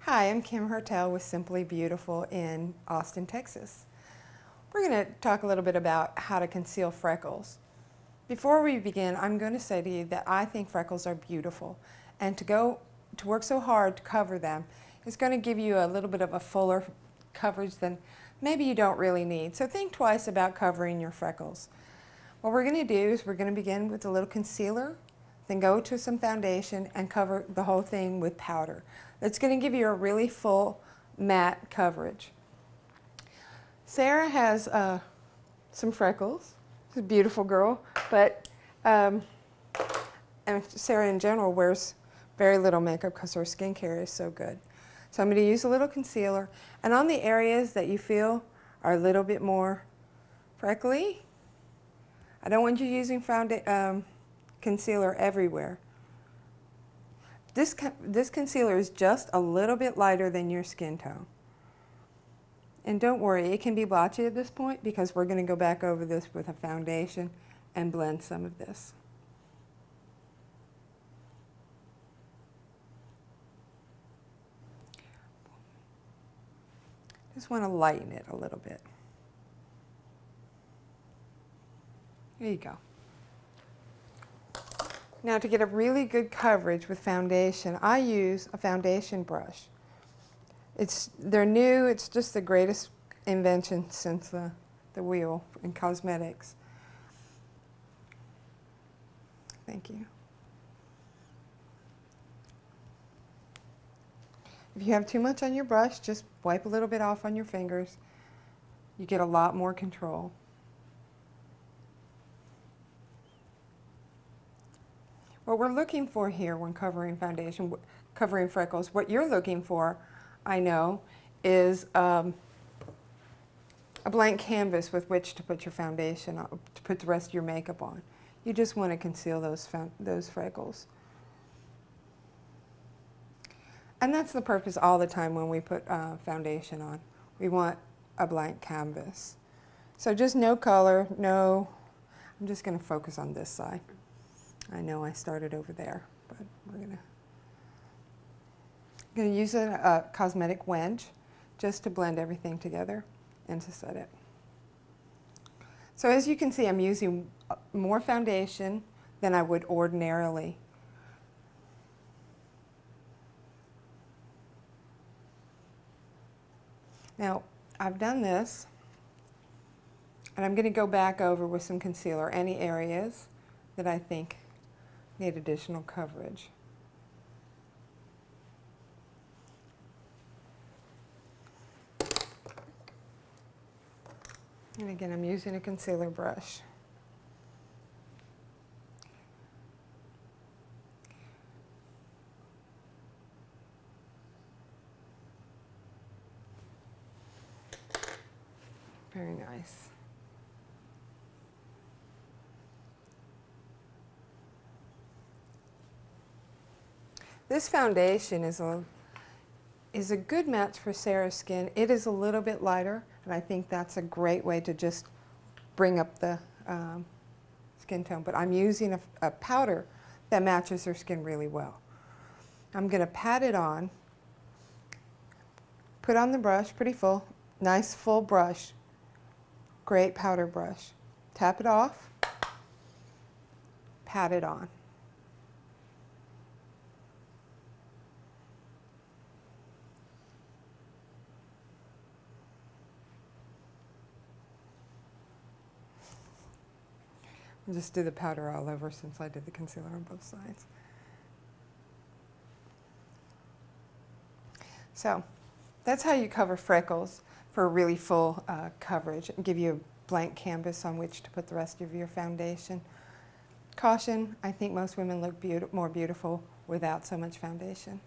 Hi, I'm Kim Haertl with Simply Beautiful in Austin, Texas. We're going to talk a little bit about how to conceal freckles. Before we begin, I'm going to say to you that I think freckles are beautiful, and to work so hard to cover them is going to give you a little bit of a fuller coverage than maybe you don't really need. So think twice about covering your freckles. What we're going to do is we're going to begin with a little concealer, then go to some foundation and cover the whole thing with powder. That's going to give you a really full matte coverage. Sarah has some freckles. She's a beautiful girl, but and Sarah in general wears very little makeup because her skincare is so good. So I'm going to use a little concealer, and on the areas that you feel are a little bit more freckly, I don't want you using concealer everywhere. This concealer is just a little bit lighter than your skin tone. And don't worry, it can be blotchy at this point because we're going to go back over this with a foundation and blend some of this. Just want to lighten it a little bit. There you go. Now to get a really good coverage with foundation, I use a foundation brush. They're new, it's just the greatest invention since the wheel in cosmetics. Thank you. If you have too much on your brush, just wipe a little bit off on your fingers. You get a lot more control. What we're looking for here when covering foundation, covering freckles, what you're looking for, I know, is a blank canvas with which to put your foundation on, to put the rest of your makeup on. You just want to conceal those freckles. And that's the purpose all the time when we put foundation on. We want a blank canvas. So just no color, no, I'm just going to focus on this side. I know I started over there, but we're going to use a cosmetic wedge just to blend everything together and to set it. So as you can see, I'm using more foundation than I would ordinarily. Now, I've done this, and I'm going to go back over with some concealer, any areas that I think need additional coverage. And again, I'm using a concealer brush. Very nice. This foundation is a good match for Sarah's skin. It is a little bit lighter, and I think that's a great way to just bring up the skin tone. But I'm using a powder that matches her skin really well. I'm going to pat it on, put on the brush, pretty full, nice full brush, great powder brush. Tap it off, pat it on. I'll just do the powder all over since I did the concealer on both sides. So that's how you cover freckles for a really full coverage and give you a blank canvas on which to put the rest of your foundation. Caution, I think most women look more beautiful without so much foundation.